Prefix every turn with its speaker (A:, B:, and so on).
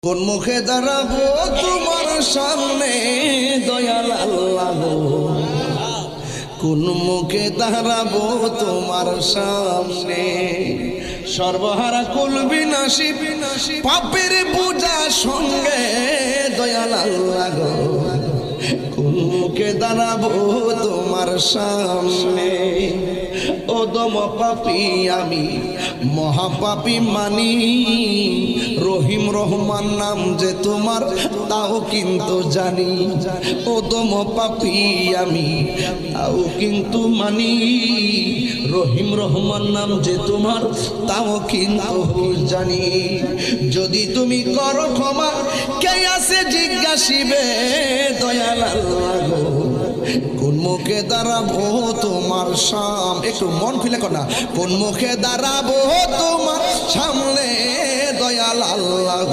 A: কোন মুখে দাঁড়াবো তোমার সামনে দয়াল আল্লাহ, কোন মুখে দাঁড়াবো তোমার সামনে। সর্বহারা কুল বিনাশী পাপের বোঝা সঙ্গে দয়াল আল্লাহ, কোন মুখে দাঁড়াবো তোমার সামনে। অদম পাপী আমি মহাপাপী মানি, রহিম রহমান নাম যে তোমার তাও কিন্তু জানি। অদম পাপী আমি তাও কিন্তু মানি, রহিম রহমান নাম যে তোমার তাও কিন্তু জানি। যদি তুমি করো ক্ষমা কে আছে জিজ্ঞাসিবে দয়াল আল্লাহ, কোন মুখে দাঁড়াবো তোমার সামনে। একটু মন খুলে কনা, কোন মুখে দাঁড়াবো তোমার সামনে দয়াল আল্লাহ।